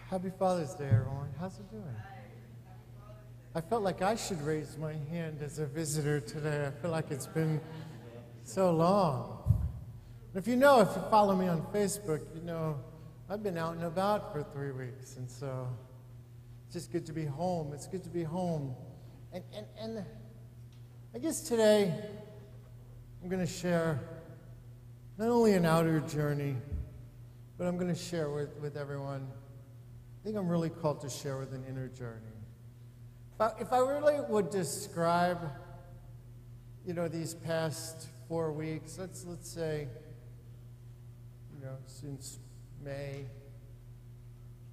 Happy Father's Day, everyone. How's it doing? I felt like I should raise my hand as a visitor today. I feel like it's been so long. If you follow me on Facebook, you know I've been out and about for 3 weeks, and so it's just good to be home. It's good to be home. And I guess today I'm going to share not only an outer journey, but I'm going to share with everyone. I think I'm really called to share with an inner journey. If I really would describe, these past 4 weeks, let's say, since May,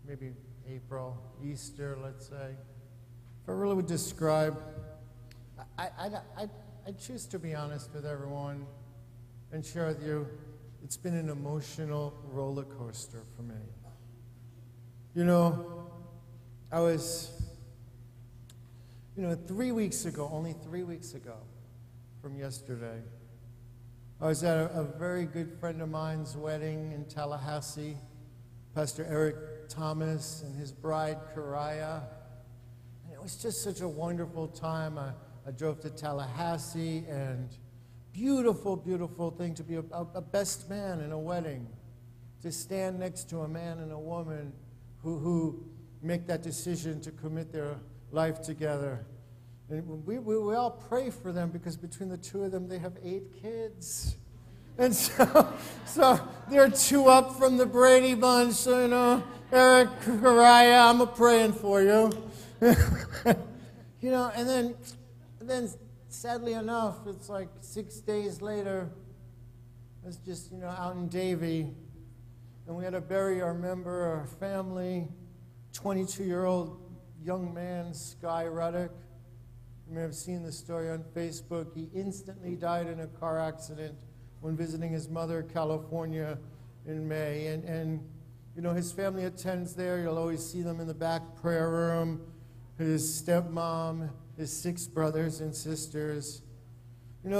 maybe April, Easter, let's say. If I really would describe, I choose to be honest with everyone and share with you, it's been an emotional roller coaster for me. I was, 3 weeks ago, only 3 weeks ago from yesterday, I was at a very good friend of mine's wedding in Tallahassee, Pastor Eric Thomas and his bride, Karaya. And it was just such a wonderful time. I drove to Tallahassee, and beautiful, beautiful thing to be a best man in a wedding, to stand next to a man and a woman who make that decision to commit their life together. And we all pray for them because between the two of them, they have 8 kids. And so they're 2 up from the Brady bunch. So, Eric, Karaya, I'm praying for you. And then sadly enough, it's like 6 days later, I was just, out in Davie, and we had to bury our member, our family, 22-year-old young man, Sky Ruddick. You may have seen the story on Facebook. He instantly died in a car accident when visiting his mother, California, in May. And his family attends there. You'll always see them in the back prayer room. His stepmom, his 6 brothers and sisters. And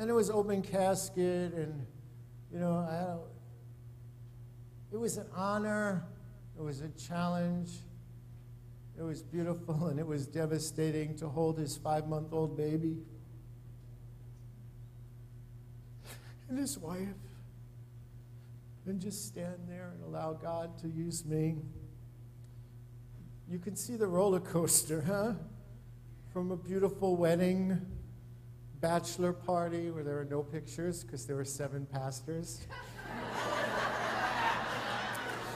it was open casket, and, it was an honor. It was a challenge. It was beautiful, and it was devastating to hold his 5-month-old baby and his wife and just stand there and allow God to use me. You can see the roller coaster, huh? From a beautiful wedding, bachelor party where there were no pictures because there were 7 pastors.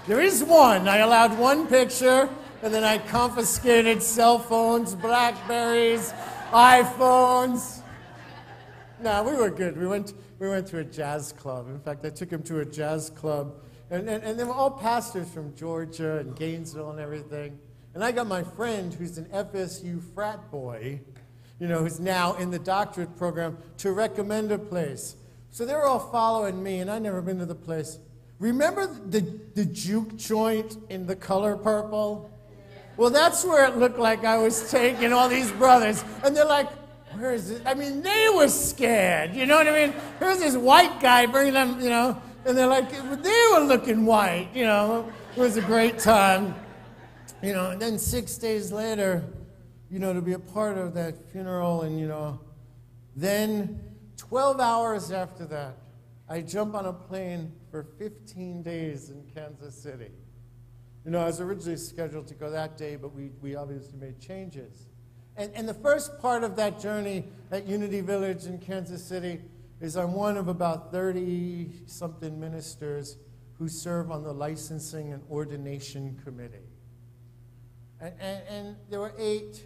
There is one. I allowed 1 picture, and then I confiscated cell phones, BlackBerries, iPhones. No, we were good. We went to a jazz club. In fact, I took him to a jazz club, and they were all pastors from Georgia and Gainesville and everything. And I got my friend who's an FSU frat boy, who's now in the doctorate program, to recommend a place. So they were all following me, and I'd never been to the place. Remember the juke joint in the color purple? Well, that's where it looked like I was taking all these brothers. And they're like, where is it? I mean, they were scared. You know what I mean? Here's this white guy bringing them, and they're like, they were looking white, It was a great time. And then 6 days later, to be a part of that funeral, and, then 12 hours after that, I jump on a plane for 15 days in Kansas City. I was originally scheduled to go that day, but we obviously made changes. And the first part of that journey at Unity Village in Kansas City is I'm one of about 30-something ministers who serve on the licensing and ordination committee. And there were 8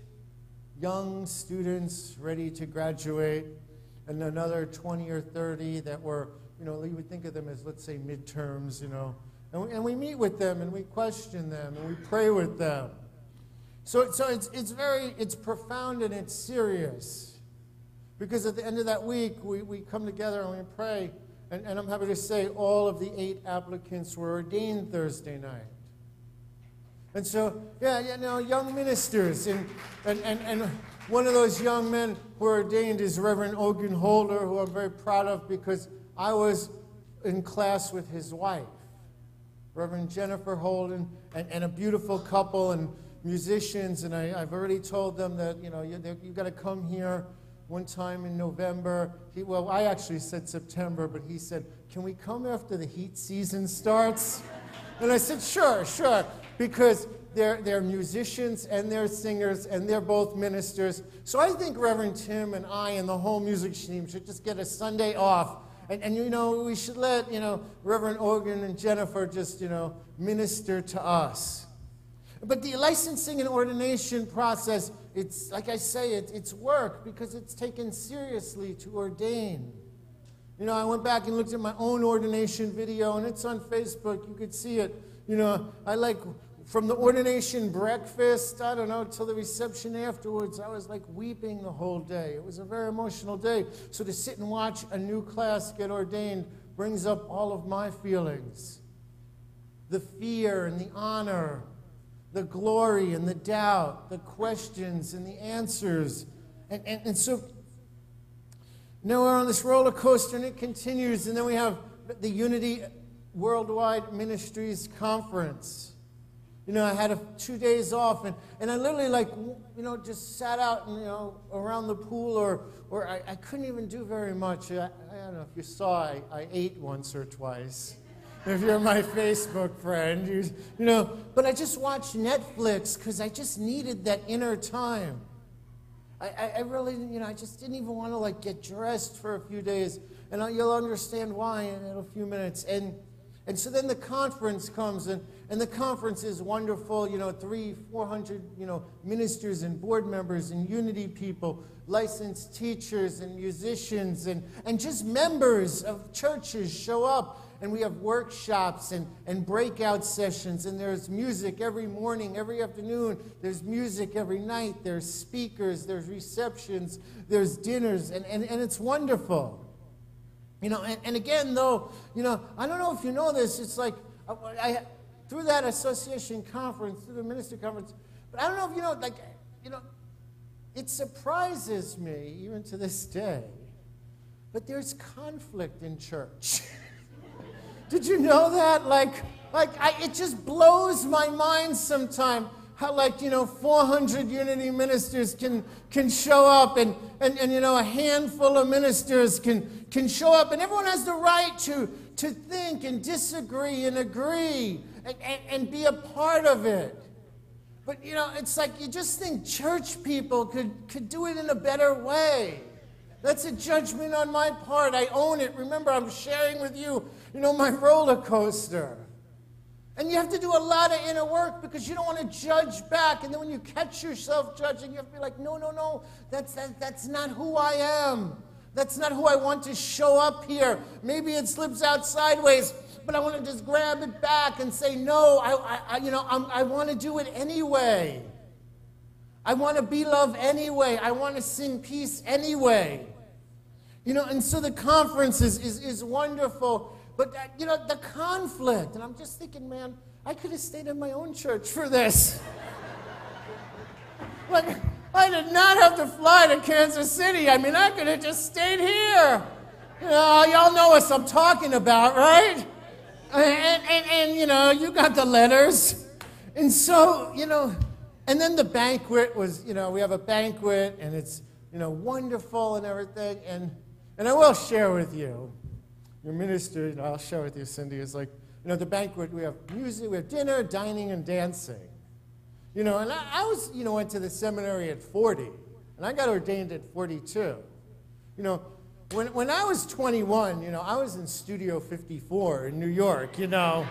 young students ready to graduate, and another 20 or 30 that were, you would think of them as, let's say, midterms, And we meet with them, and we question them, and we pray with them. So it's profound and it's serious. Because at the end of that week, we come together and we pray. And I'm happy to say all of the 8 applicants were ordained Thursday night. And so, young ministers. And one of those young men who were ordained is Reverend Ogun Holder, who I'm very proud of because I was in class with his wife. Reverend Jennifer Holden, and a beautiful couple and musicians, and I've already told them that, you know, you've got to come here one time in November. Well, I actually said September, but he said, can we come after the heat season starts? And I said, sure, because they're musicians and they're singers and they're both ministers. So I think Reverend Tim and I and the whole music team should just get a Sunday off. And you know, we should let, you know, Reverend Organ and Jennifer just, you know, minister to us. But the licensing and ordination process, it's, like I say, it's work because it's taken seriously to ordain. You know, I went back and looked at my own ordination video, and it's on Facebook. You could see it. You know, I like, from the ordination breakfast, I don't know, till the reception afterwards, I was like weeping the whole day. It was a very emotional day. So to sit and watch a new class get ordained brings up all of my feelings. The fear and the honor, the glory and the doubt, the questions and the answers. And so now we're on this roller coaster and it continues. And then we have the Unity Worldwide Ministries Conference. You know, I had 2 days off, and I literally, like, you know, just sat out, and, you know, around the pool, or I couldn't even do very much. I don't know if you saw, I ate once or twice. If you're my Facebook friend, you know, but I just watched Netflix because I just needed that inner time. I really, you know, I just didn't even want to, like, get dressed for a few days, and you'll understand why in a few minutes. And so then the conference comes, and the conference is wonderful, you know, 300-400, you know, ministers and board members and Unity people, licensed teachers and musicians, and just members of churches show up. And we have workshops and breakout sessions, and there's music every morning, every afternoon. There's music every night. There's speakers, there's receptions, there's dinners, and it's wonderful. You know, and again, though, you know, I don't know if you know this, it's like, through that association conference, through the minister conference, but I don't know if you know, like, you know, it surprises me, even to this day, but there's conflict in church. Did you know that? It just blows my mind sometimes how, like, you know, 400 Unity ministers can show up, and you know, a handful of ministers can show up, and everyone has the right to think and disagree and agree and be a part of it. But, you know, it's like you just think church people could do it in a better way. That's a judgment on my part. I own it. Remember, I'm sharing with you, you know, my roller coaster. And you have to do a lot of inner work because you don't want to judge back. And then when you catch yourself judging, you have to be like, no, that's not who I am. That's not who I want to show up here. Maybe it slips out sideways, but I want to just grab it back and say, no, I want to do it anyway. I want to be loved anyway. I want to sing peace anyway. You know, and so the conference is wonderful. But, you know, the conflict, and I'm just thinking, man, I could have stayed in my own church for this. Like, I did not have to fly to Kansas City. I mean, I could have just stayed here. You know, y'all know what I'm talking about, right? And you know, you got the letters. And so, you know, and then the banquet was, you know, we have a banquet, and it's, you know, wonderful and everything. And I will share with you. Your minister, you know, I'll share with you, Cindy, is like, you know, the banquet, we have music, we have dinner, dining, and dancing. You know, and I was, you know, went to the seminary at 40, and I got ordained at 42. You know, when I was 21, you know, I was in Studio 54 in New York, you know,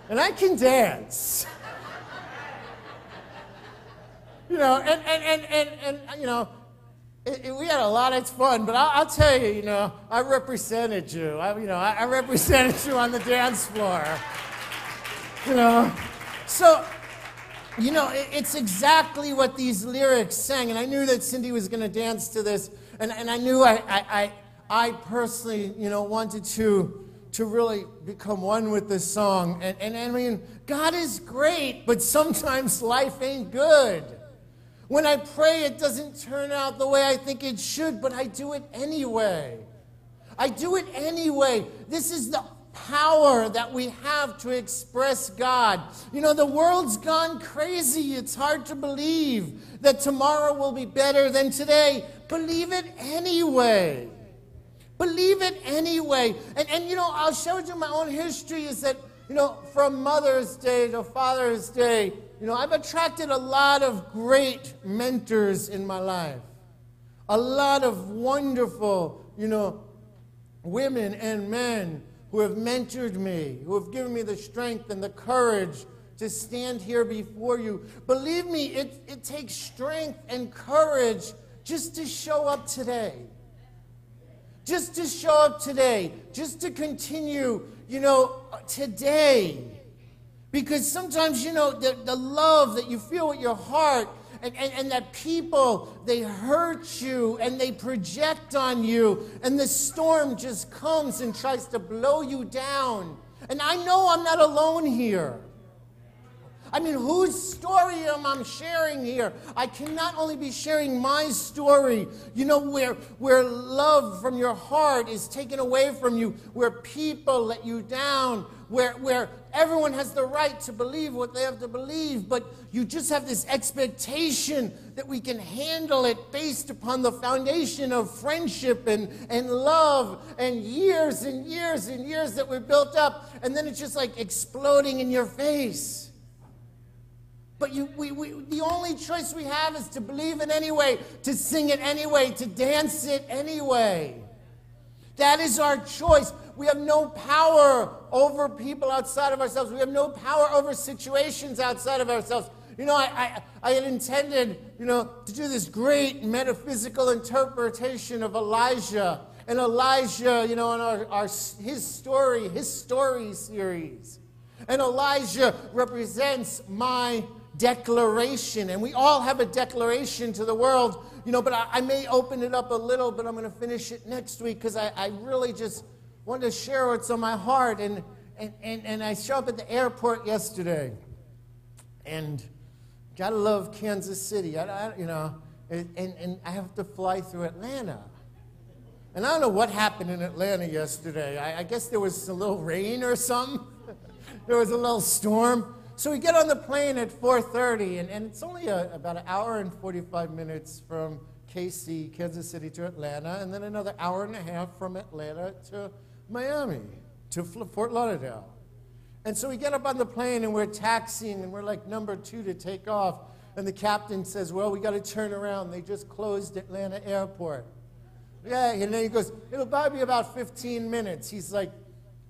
and I can dance. You know, and you know, we had a lot of fun, but I'll tell you, you know, I represented you. I represented you on the dance floor. You know, so, you know, it's exactly what these lyrics sang, and I knew that Cindy was going to dance to this, and I knew I personally, you know, wanted to really become one with this song, and I mean, God is great, but sometimes life ain't good. When I pray, it doesn't turn out the way I think it should, but I do it anyway. I do it anyway. This is the power that we have to express God. You know, the world's gone crazy. It's hard to believe that tomorrow will be better than today. Believe it anyway. Believe it anyway. And you know, I'll share with you my own history is that, you know, from Mother's Day to Father's Day, you know, I've attracted a lot of great mentors in my life. A lot of wonderful, you know, women and men who have mentored me, who have given me the strength and the courage to stand here before you. Believe me, it takes strength and courage just to show up today. Just to show up today. Just to continue, you know, today. Because sometimes, you know, the love that you feel with your heart and that people, they hurt you and they project on you and the storm just comes and tries to blow you down. And I know I'm not alone here. I mean, whose story am I sharing here? I can not only be sharing my story, you know, where love from your heart is taken away from you, where people let you down, where everyone has the right to believe what they have to believe, but you just have this expectation that we can handle it based upon the foundation of friendship and love and years and years and years that we've built up, and then it's just like exploding in your face. But the only choice we have is to believe it anyway, to sing it anyway, to dance it anyway. That is our choice. We have no power over people outside of ourselves. We have no power over situations outside of ourselves. You know, I had intended, you know, to do this great metaphysical interpretation of Elijah. And Elijah, you know, in his story series. And Elijah represents my declaration, and we all have a declaration to the world, you know, but I may open it up a little, but I'm going to finish it next week because I really just want to share what's on my heart. And I showed up at the airport yesterday, and gotta love Kansas City, you know, and I have to fly through Atlanta. And I don't know what happened in Atlanta yesterday. I guess there was a little rain or something. There was a little storm. So we get on the plane at 4:30, and it's only about an hour and 45 minutes from KC, Kansas City, to Atlanta, and then another hour and a half from Atlanta to Miami, to Fort Lauderdale. And so we get up on the plane, and we're taxiing, and we're like number 2 to take off. And the captain says, well, we got to turn around. They just closed Atlanta Airport. Yeah, and then he goes, it'll probably be about 15 minutes. He's like,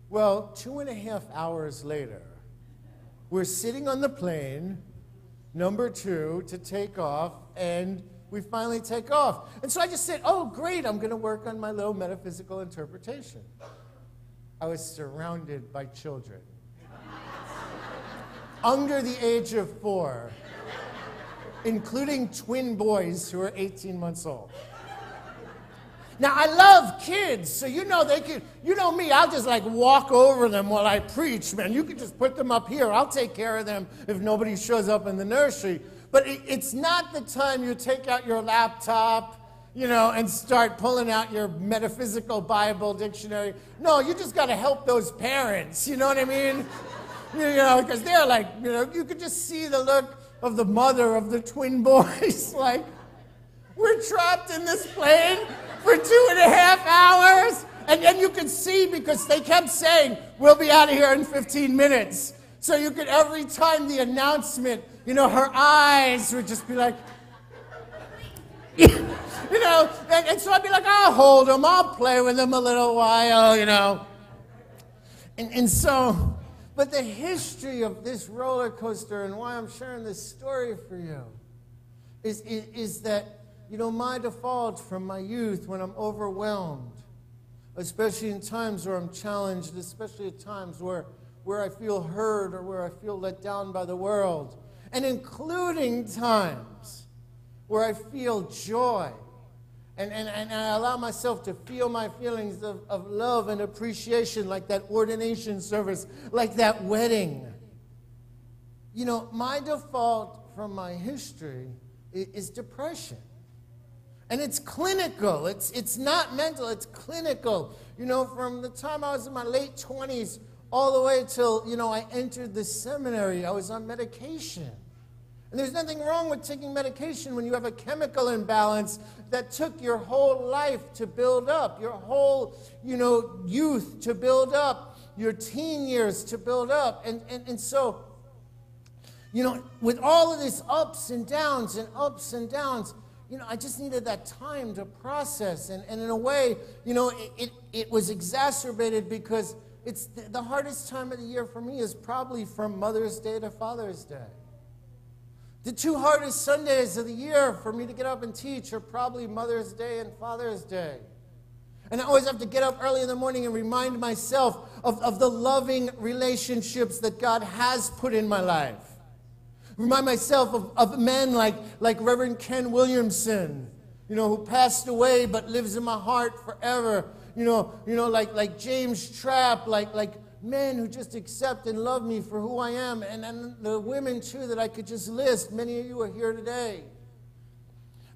well, 2.5 hours later, we're sitting on the plane, number 2, to take off, and we finally take off. And so I just said, oh, great, I'm going to work on my little metaphysical interpretation. I was surrounded by children. Under the age of 4, including twin boys who are 18 months old. Now, I love kids, so you know they can, you know me, I'll just like walk over them while I preach, man. You can just put them up here. I'll take care of them if nobody shows up in the nursery. But it's not the time you take out your laptop, you know, and start pulling out your metaphysical Bible dictionary. No, you just got to help those parents, you know what I mean? You know, because they're like, you know, you could just see the look of the mother of the twin boys, like, we're trapped in this plane for 2.5 hours. And then you could see, because they kept saying, we'll be out of here in 15 minutes. So you could, every time the announcement, you know, her eyes would just be like, you know, and so I'd be like, I'll hold them, I'll play with them a little while, you know. And so, but the history of this roller coaster and why I'm sharing this story for you is that, you know, my default from my youth when I'm overwhelmed, especially in times where I'm challenged, especially at times where I feel hurt or where I feel let down by the world, and including times where I feel joy and I allow myself to feel my feelings of love and appreciation, like that ordination service, like that wedding. You know, my default from my history is depression. And it's clinical. It's not mental. It's clinical. You know, from the time I was in my late 20s all the way till, I entered the seminary, I was on medication. And there's nothing wrong with taking medication when you have a chemical imbalance that took your whole life to build up, your whole, youth to build up, your teen years to build up. And so, with all of this ups and downs, I just needed that time to process. And in a way, it was exacerbated because it's the hardest time of the year for me is probably from Mother's Day to Father's Day. The two hardest Sundays of the year for me to get up and teach are probably Mother's Day and Father's Day. And I always have to get up early in the morning and remind myself of the loving relationships that God has put in my life. Remind myself of men like Reverend Ken Williamson, who passed away but lives in my heart forever. Like James Trapp, like men who just accept and love me for who I am, and the women too that I could just list. Many of you are here today.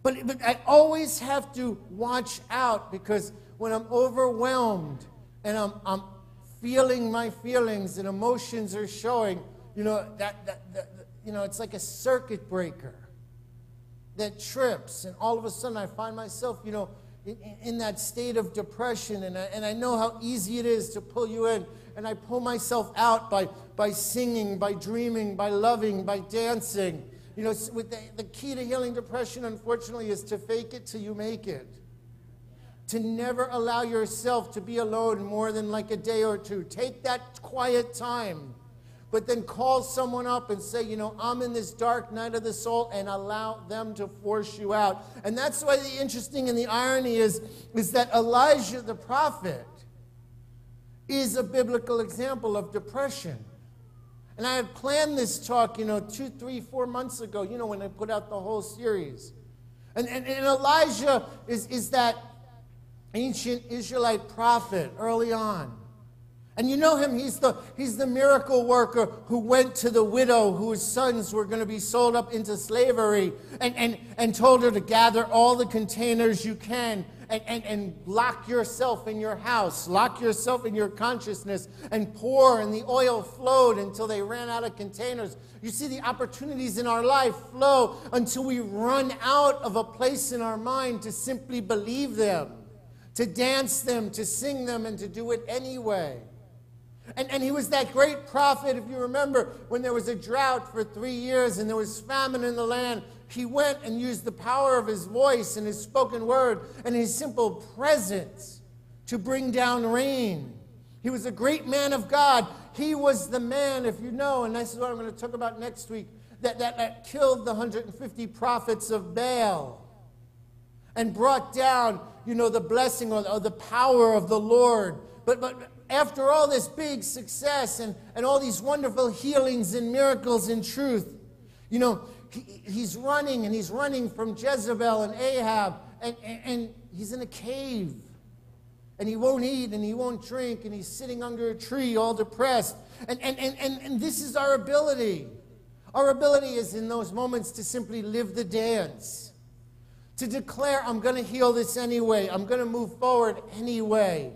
But I always have to watch out, because when I'm overwhelmed and I'm feeling my feelings and emotions are showing, it's like a circuit breaker that trips, and all of a sudden I find myself, in that state of depression, and I know how easy it is to pull you in. And I pull myself out by singing, by dreaming, by loving, by dancing. With the key to healing depression, unfortunately, is to fake it till you make it. To never allow yourself to be alone more than like a day or two. Take that quiet time, but then call someone up and say, I'm in this dark night of the soul, and allow them to force you out. And that's why the interesting and the irony is that Elijah the prophet is a biblical example of depression. And I had planned this talk, 2, 3, 4 months ago, when I put out the whole series. And Elijah is that ancient Israelite prophet early on. And you know him, he's the miracle worker who went to the widow whose sons were going to be sold up into slavery and told her to gather all the containers you can and lock yourself in your house, lock yourself in your consciousness, and pour, and the oil flowed until they ran out of containers. You see, the opportunities in our life flow until we run out of a place in our mind to simply believe them, to dance them, to sing them, and to do it anyway. And he was that great prophet, if you remember, when there was a drought for 3 years and there was famine in the land. He went and used the power of his voice and his spoken word and his simple presence to bring down rain. He was a great man of God. He was the man, if you know, and this is what I'm going to talk about next week, that killed the 150 prophets of Baal and brought down, the blessing or the power of the Lord. But after all this big success and all these wonderful healings and miracles and truth, he's running from Jezebel and Ahab, and he's in a cave. And he won't eat and he won't drink, and he's sitting under a tree all depressed. And this is our ability. Our ability is in those moments to simply live the dance. To declare, I'm going to heal this anyway. I'm going to move forward anyway.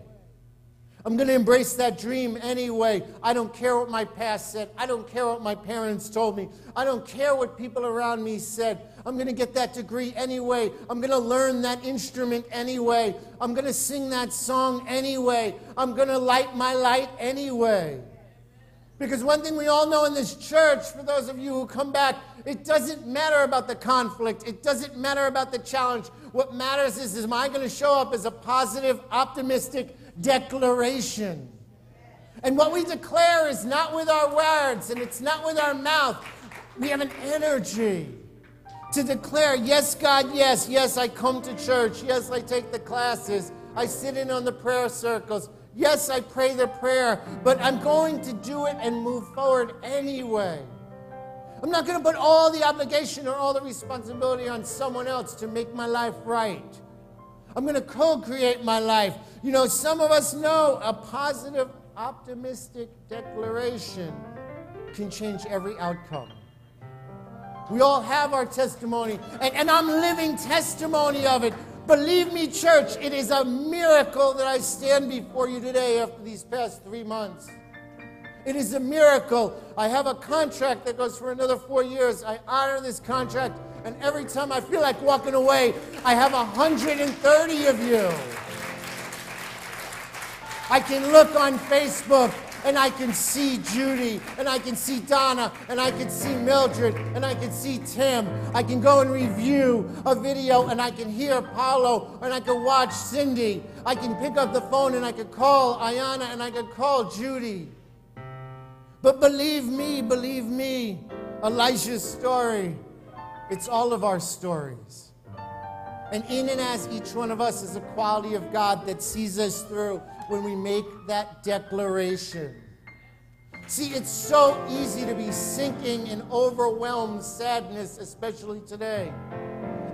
I'm going to embrace that dream anyway. I don't care what my past said. I don't care what my parents told me. I don't care what people around me said. I'm going to get that degree anyway. I'm going to learn that instrument anyway. I'm going to sing that song anyway. I'm going to light my light anyway. Because one thing we all know in this church, for those of you who come back, it doesn't matter about the conflict. It doesn't matter about the challenge. What matters is am I going to show up as a positive, optimistic declaration? And what we declare is not with our words, and it's not with our mouth. We have an energy to declare, yes, God, yes. Yes, I come to church. Yes, I take the classes. I sit in on the prayer circles. Yes, I pray the prayer, but I'm going to do it and move forward anyway. I'm not going to put all the obligation or all the responsibility on someone else to make my life right. I'm going to co-create my life. Some of us know a positive, optimistic declaration can change every outcome. We all have our testimony, and I'm living testimony of it. Believe me, church, it is a miracle that I stand before you today after these past 3 months. It is a miracle. I have a contract that goes for another 4 years. I honor this contract, and every time I feel like walking away, I have 130 of you. I can look on Facebook, and I can see Judy, and I can see Donna, and I can see Mildred, and I can see Tim. I can go and review a video, and I can hear Paulo, and I can watch Cindy. I can pick up the phone, and I can call Ayana, and I can call Judy. But believe me, Elijah's story, it's all of our stories. And in and as each one of us is a quality of God that sees us through when we make that declaration. See, it's so easy to be sinking in overwhelmed sadness, especially today.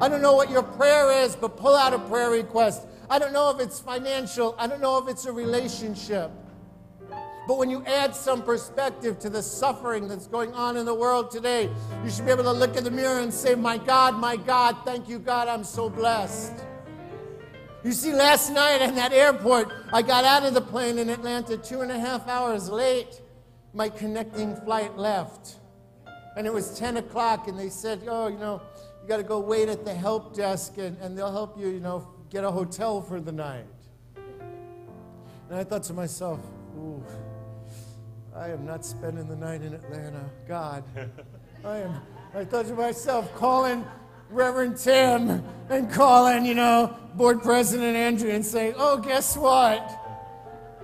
I don't know what your prayer is, but pull out a prayer request. I don't know if it's financial. I don't know if it's a relationship. But when you add some perspective to the suffering that's going on in the world today, you should be able to look in the mirror and say, my God, thank you, God, I'm so blessed. You see, last night in that airport, I got out of the plane in Atlanta 2.5 hours late. My connecting flight left. And it was 10 o'clock, and they said, oh, you got to go wait at the help desk, and they'll help you, get a hotel for the night. And I thought to myself, ooh, I am not spending the night in Atlanta. God, I thought to myself, calling Reverend Tim and calling, Board President Andrew and saying, oh, guess what?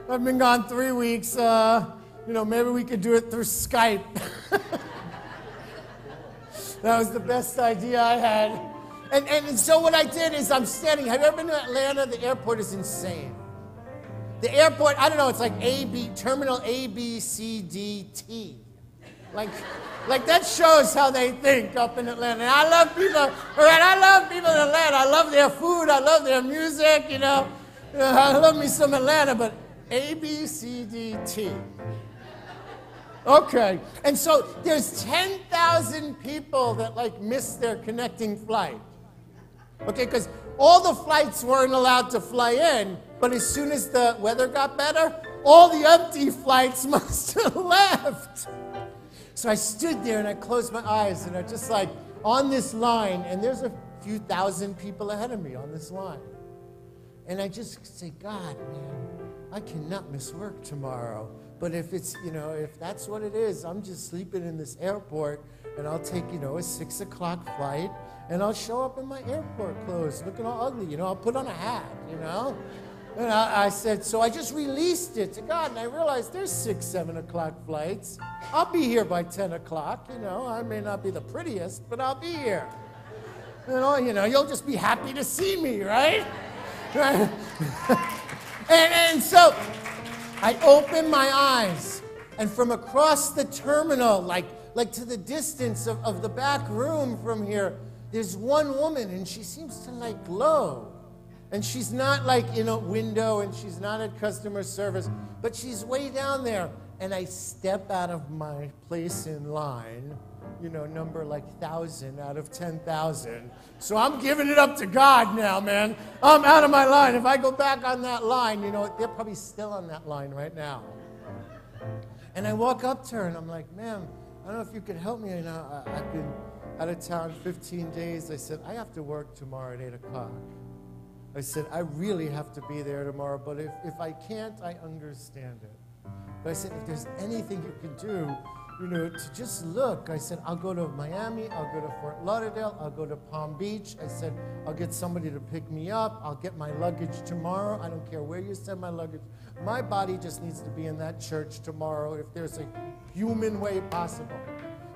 I've been gone 3 weeks. Maybe we could do it through Skype. That was the best idea I had. And so what I did is I'm standing. Have you ever been to Atlanta? The airport is insane. The airport, I don't know, it's like terminal A, B, C, D, T. Like that shows how they think up in Atlanta. And I love people, all right, I love people in Atlanta. I love their food, I love their music, I love me some Atlanta, but A, B, C, D, T. Okay, and so there's 10,000 people that miss their connecting flight. Okay, because all the flights weren't allowed to fly in, but as soon as the weather got better, all the empty flights must have left. So I stood there and I closed my eyes and I just on this line, and there's a few thousand people ahead of me on this line. And I just say, God, man, I cannot miss work tomorrow. But if it's, if that's what it is, I'm just sleeping in this airport, and I'll take, a 6 o'clock flight, and I'll show up in my airport clothes looking all ugly, I'll put on a hat, And I said, so I just released it to God, and I realized there's 6, 7 o'clock flights. I'll be here by 10 o'clock, I may not be the prettiest, but I'll be here. You'll just be happy to see me, right? and so I opened my eyes, and from across the terminal, like to the distance of the back room from here, there's one woman, and she seems to glow. And she's not in a window, and she's not at customer service, but she's way down there. And I step out of my place in line, number 1,000 out of 10,000. So I'm giving it up to God now, man. I'm out of my line. If I go back on that line, they're probably still on that line right now. And I walk up to her, and I'm like, ma'am, I don't know if you could help me. I've been out of town 15 days. I said, I have to work tomorrow at 8 o'clock. I said, I really have to be there tomorrow, but if I can't, I understand it. But I said, if there's anything you can do, to just look. I said, I'll go to Miami, I'll go to Fort Lauderdale, I'll go to Palm Beach. I said, I'll get somebody to pick me up. I'll get my luggage tomorrow. I don't care where you send my luggage. My body just needs to be in that church tomorrow if there's a human way possible.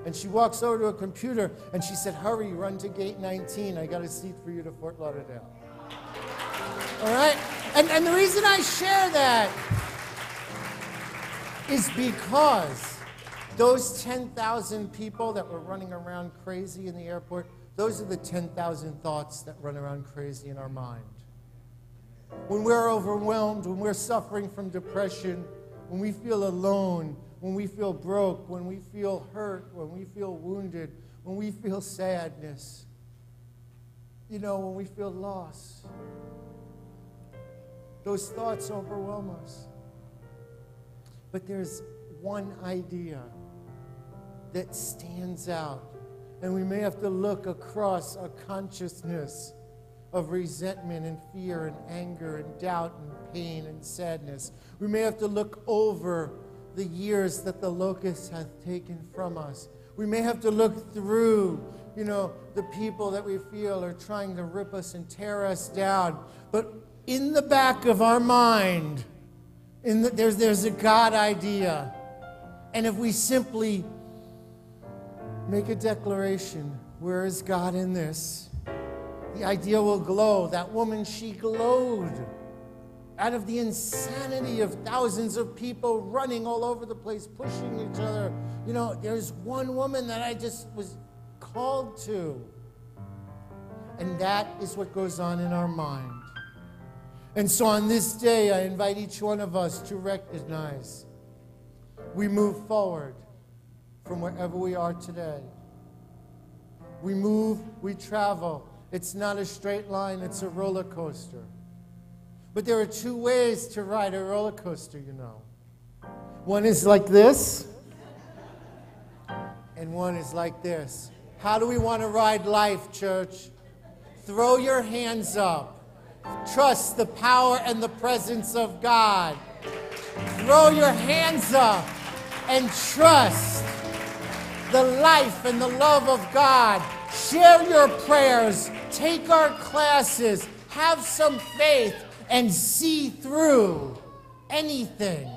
And she walks over to a computer, and she said, hurry, run to gate 19. I got a seat for you to Fort Lauderdale. All right? And the reason I share that is because those 10,000 people that were running around crazy in the airport, those are the 10,000 thoughts that run around crazy in our mind. When we're overwhelmed, when we're suffering from depression, when we feel alone, when we feel broke, when we feel hurt, when we feel wounded, when we feel sadness, when we feel lost. Those thoughts overwhelm us. But there's one idea that stands out. And we may have to look across a consciousness of resentment and fear and anger and doubt and pain and sadness. We may have to look over the years that the locust hath taken from us. We may have to look through, the people that we feel are trying to rip us and tear us down. But in the back of our mind, there's a God idea. And if we simply make a declaration, where is God in this? The idea will glow. That woman, she glowed out of the insanity of thousands of people running all over the place, pushing each other. There's one woman that I just was called to. And that is what goes on in our mind. And so on this day, I invite each one of us to recognize we move forward from wherever we are today. We move, we travel. It's not a straight line, it's a roller coaster. But there are two ways to ride a roller coaster, One is like this, and one is like this. How do we want to ride life, church? Throw your hands up. Trust the power and the presence of God. Throw your hands up and trust the life and the love of God. Share your prayers. Take our classes. Have some faith and see through anything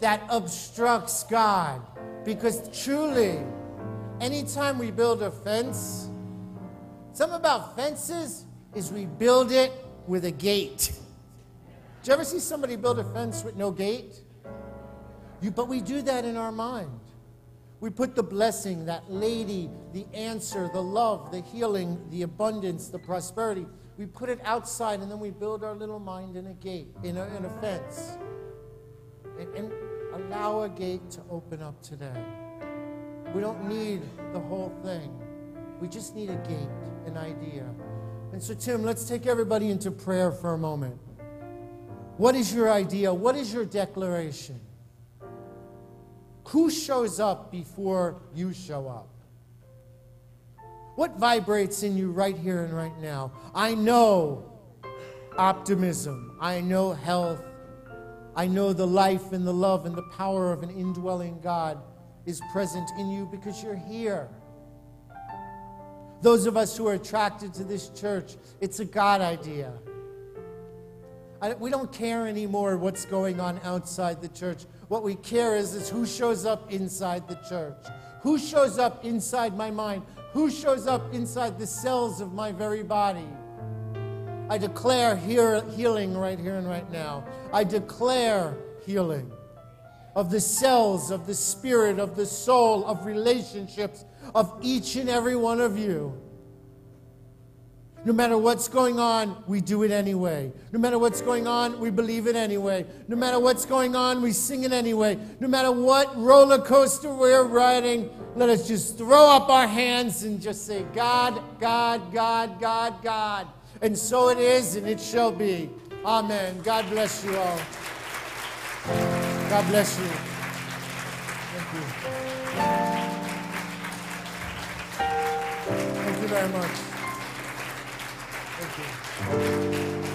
that obstructs God. Because truly, anytime we build a fence, something about fences is we build it with a gate. Did you ever see somebody build a fence with no gate? But we do that in our mind. We put the blessing, that lady, the answer, the love, the healing, the abundance, the prosperity. We put it outside, and then we build our little mind in a gate, in a fence. And allow a gate to open up today. We don't need the whole thing. We just need a gate, an idea. And so, Tim, let's take everybody into prayer for a moment. What is your idea? What is your declaration? Who shows up before you show up? What vibrates in you right here and right now? I know optimism. I know health. I know the life and the love and the power of an indwelling God is present in you because you're here. Those of us who are attracted to this church, it's a God idea. We don't care anymore what's going on outside the church. What we care is who shows up inside the church. Who shows up inside my mind? Who shows up inside the cells of my very body? I declare healing right here and right now. I declare healing of the cells, of the spirit, of the soul, of relationships, of each and every one of you. No matter what's going on, we do it anyway. No matter what's going on, we believe it anyway. No matter what's going on, we sing it anyway. No matter what roller coaster we're riding, let us just throw up our hands and just say, God, God, God, God, God. And so it is, and it shall be. Amen. God bless you all. God bless you. Thank you. Thank you very much. Thank you.